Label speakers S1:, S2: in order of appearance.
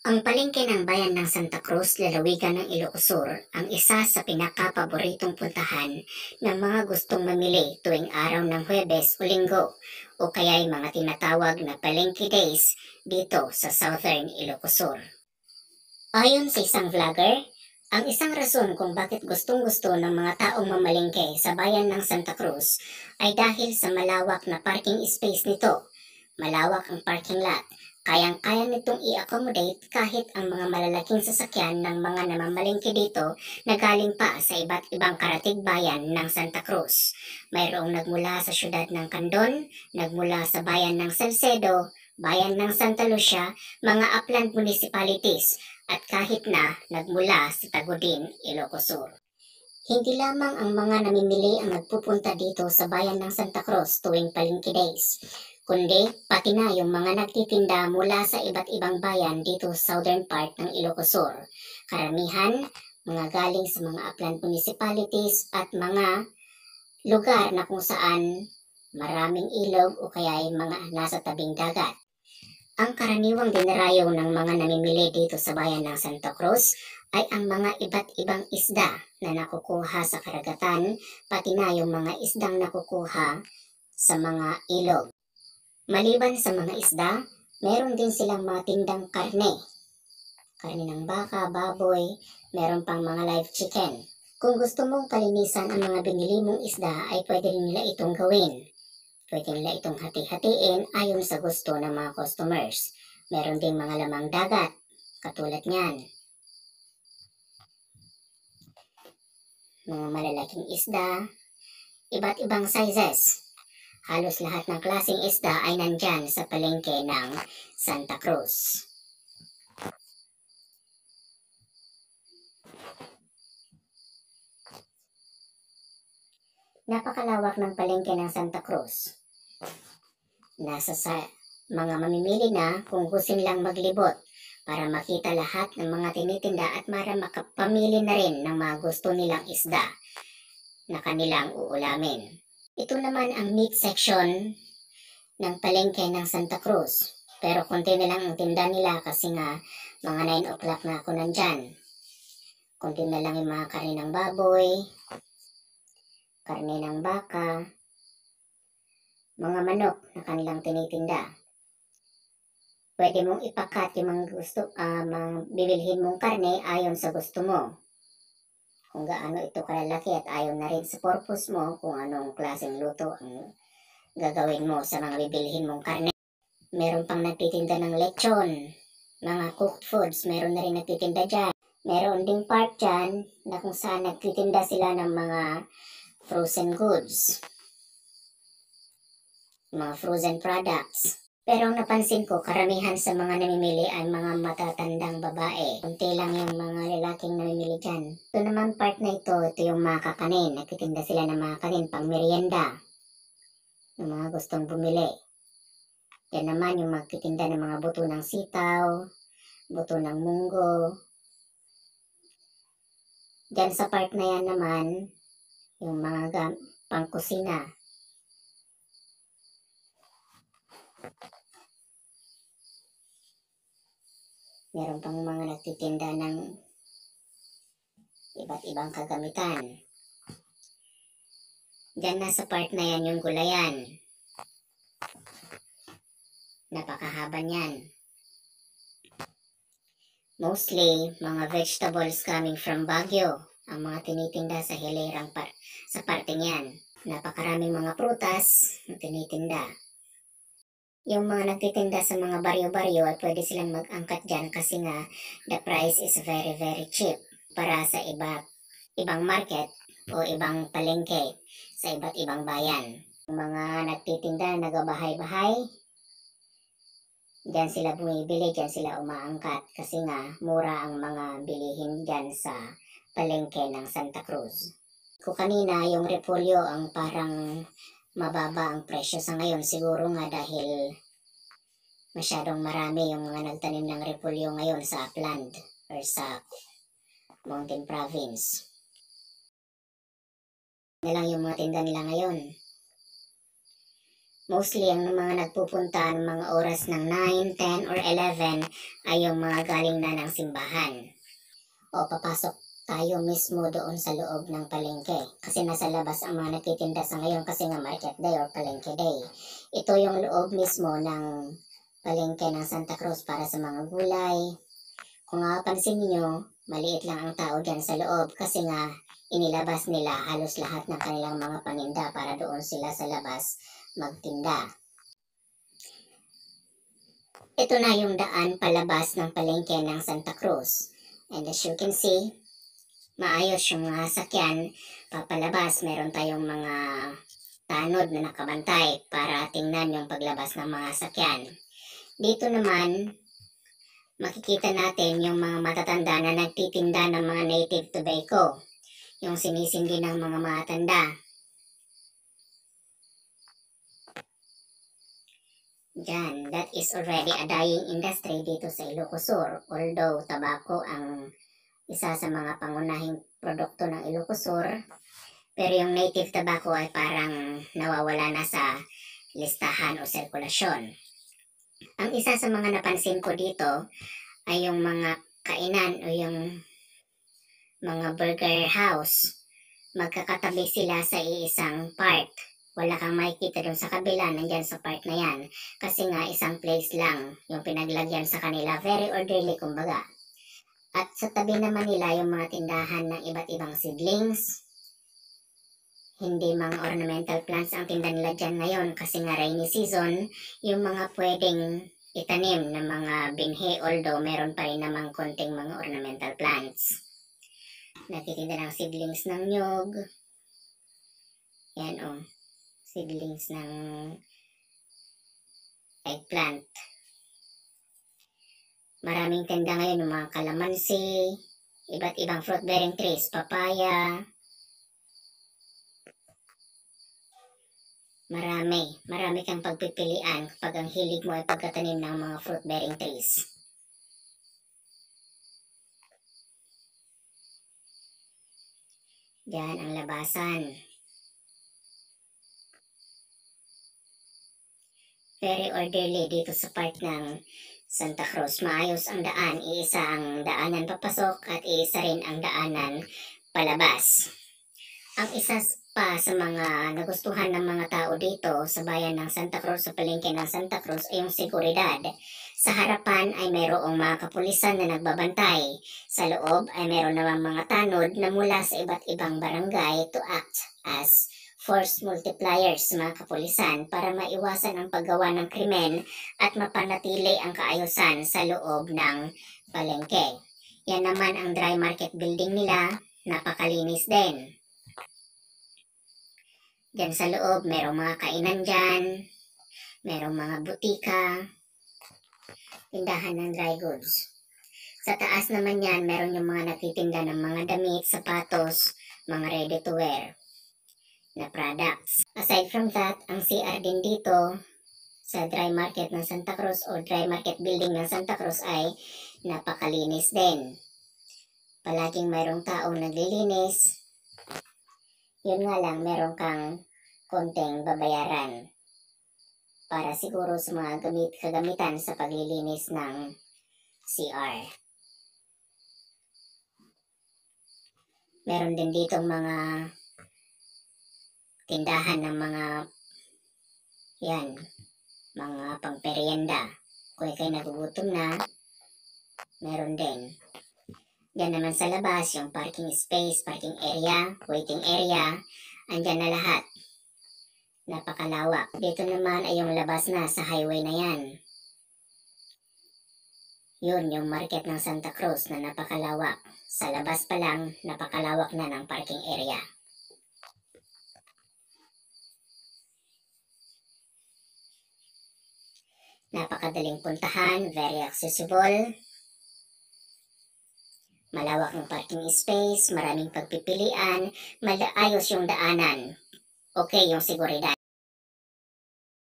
S1: Ang palengke ng bayan ng Santa Cruz, lalawigan ng Ilocos Sur, ang isa sa pinakapaboritong puntahan ng mga gustong mamili tuwing araw ng Huwebes o Linggo o kaya'y mga tinatawag na Palengke Days dito sa Southern Ilocos Sur. Ayon sa isang vlogger, ang isang rason kung bakit gustong-gusto ng mga taong mamalengke sa bayan ng Santa Cruz ay dahil sa malawak na parking space nito. Malawak ang parking lot. Kayang-kaya nitong i-accommodate kahit ang mga malalaking sasakyan ng mga namamalengke dito na galing pa sa iba't ibang karatig bayan ng Santa Cruz. Mayroong nagmula sa syudad ng Candon, nagmula sa bayan ng Salcedo, bayan ng Santa Lucia, mga upland municipalities, at kahit na nagmula sa Tagudin, Ilocos Sur. Hindi lamang ang mga namimili ang nagpupunta dito sa bayan ng Santa Cruz tuwing Palengke Days, kundi pati na yung mga nagtitinda mula sa iba't ibang bayan dito sa southern part ng Ilocos Sur. Karamihan, mga galing sa mga upland municipalities at mga lugar na kung saan maraming ilog o kaya ay mga nasa tabing dagat. Ang karaniwang dinarayo ng mga namimili dito sa bayan ng Santa Cruz ay ang mga iba't ibang isda na nakukuha sa karagatan, pati na yung mga isdang nakukuha sa mga ilog. Maliban sa mga isda, meron din silang mga tindang karne. Karne ng baka, baboy, meron pang mga live chicken. Kung gusto mong palinisan ang mga binili mong isda ay pwede rin nila itong gawin. Pwede nila itong hati-hatiin ayon sa gusto ng mga customers. Meron ding mga lamang dagat, katulad niyan. Mga malalaking isda, iba't ibang sizes. Halos lahat ng klaseng isda ay nandyan sa palengke ng Santa Cruz. Napakalawak ng palengke ng Santa Cruz. Nasa sa mga mamimili na kung gusto nilang maglibot para makita lahat ng mga tinitinda at para makapamili na rin ng mga gusto nilang isda na kanilang uulamin. Ito naman ang meat section ng palengke ng Santa Cruz. Pero konti na lang ang tinda nila kasi nga mga 9 o'clock na ako nandyan. Konti na lang yung mga karne ng baboy, karne ng baka, mga manok na kanilang tinitinda. Pwede mong ipakat yung mga gusto, mga bibilhin mong karne ayon sa gusto mo. Kung gaano ito kalalaki at ayon na rin sa purpose mo kung anong klaseng luto ang gagawin mo sa mga bibilhin mong karne. Meron pang nagtitinda ng lechon, mga cooked foods, meron na rin nagtitinda dyan. Meron ding part dyan na kung saan nagtitinda sila ng mga frozen goods, mga frozen products. Pero ang napansin ko, karamihan sa mga namimili ay mga matatandang babae. Kunti lang yung mga lalaking namimili dyan. Ito naman part na ito yung mga kakanin. Nagtitinda sila ng mga kanin pang merienda ng mga gustong bumili. Yan naman yung magtitinda ng mga buto ng sitaw, buto ng munggo. Diyan sa part na yan naman, yung mga pangkusina. Meron pang mga nagtitinda ng iba't ibang kagamitan. Diyan na sa part na yan yung gulayan. Napakahaba niyan. Mostly, mga vegetables coming from Baguio ang mga tinitinda sa hilerang sa parte niyan. Napakaraming mga prutas na tinitinda. Yung mga nagtitinda sa mga baryo-baryo ay pwede silang mag-angkat dyan kasi nga the price is very very cheap para sa ibang market o ibang palengke sa iba't ibang bayan. Yung mga nagtitinda nagabahay-bahay, dyan sila bumibili, dyan sila umaangkat kasi nga mura ang mga bilihin dyan sa palengke ng Santa Cruz. Kung kanina yung repolyo ang parang mababa ang presyo sa ngayon, siguro nga dahil masyadong marami yung mga nagtanim ng repolyo ngayon sa upland or sa mountain province. Na lang yung mga tinda nila ngayon. Mostly ang mga nagpupunta ng mga oras ng 9, 10, or 11 ay yung mga galing na ng simbahan. O papasok tayo mismo doon sa loob ng palengke. Kasi nasa labas ang mga nagtitinda sa ngayon kasi nga market day or palengke day. Ito yung loob mismo ng palengke ng Santa Cruz para sa mga gulay. Kung mapapansin niyo, maliit lang ang tao dyan sa loob kasi nga inilabas nila halos lahat ng kanilang mga paninda para doon sila sa labas magtinda. Ito na yung daan palabas ng palengke ng Santa Cruz. And as you can see, maayos yung mga sakyan. Papalabas, meron tayong mga tanod na nakabantay para tingnan yung paglabas ng mga sakyan. Dito naman, makikita natin yung mga matatanda na nagtitinda ng mga native tobacco. Yung sinisindi ng mga matanda. Diyan, that is already a dying industry dito sa Ilocos Sur. Although tabako ang isa sa mga pangunahing produkto ng Ilocos Sur, pero yung native tobacco ay parang nawawala na sa listahan o sirkulasyon. Ang isa sa mga napansin ko dito ay yung mga kainan o yung mga burger house. Magkakatabi sila sa iisang park. Wala kang makikita dun sa kabila, nandyan sa park na yan. Kasi nga isang place lang yung pinaglagyan sa kanila. Very orderly kumbaga. At sa tabi naman nila yung mga tindahan ng iba't ibang seedlings. Hindi mga ornamental plants ang tinda nila dyan ngayon kasi nga rainy season. Yung mga pwedeng itanim ng mga binhi, although meron pa rin namang konting mga ornamental plants. Nagtitinda ng seedlings ng nyog. Yan o. Seedlings ng eggplant. Maraming tinda ngayon ng mga kalamansi, iba't ibang fruit-bearing trees, papaya. Marami kang pagpipilian kapag ang hilig mo ay pagkatanim ng mga fruit-bearing trees. Diyan ang labasan. Very orderly dito sa part ng Santa Cruz. Maayos ang daan. Iisa ang daanan papasok at iisa rin ang daanan palabas. Ang isa pa sa mga nagustuhan ng mga tao dito sa bayan ng Santa Cruz, sa palengke ng Santa Cruz, ay yung seguridad. Sa harapan ay mayroong mga kapulisan na nagbabantay. Sa loob ay mayroon namang mga tanod na mula sa iba't ibang barangay to act as force multipliers sa mga kapulisan para maiwasan ang paggawa ng krimen at mapanatili ang kaayusan sa loob ng palengke. Yan naman ang dry market building nila, napakalinis din. Diyan sa loob, merong mga kainan dyan, merong mga butika, tindahan ng dry goods. Sa taas naman yan, meron yung mga nagtitinda ng mga damit, sapatos, mga ready to wear na products. Aside from that, ang CR din dito sa dry market ng Santa Cruz o dry market building ng Santa Cruz ay napakalinis din. Palaging mayroong taong naglilinis. Yun nga lang, meron kang konting babayaran para siguro sa mga kagamitan sa paglilinis ng CR. Meron din ditong mga tindahan ng mga mga pangperyenda. Kung ikay nagugutom na, meron din. Diyan naman sa labas, yung parking space, parking area, waiting area, andyan na lahat. Napakalawak. Dito naman ay yung labas na sa highway na yan. Yun, yung market ng Santa Cruz na napakalawak. Sa labas pa lang, napakalawak na ng parking area. Napakadaling puntahan, very accessible. Malawak ng parking space, maraming pagpipilian, maayos yung daanan. Okay yung seguridad.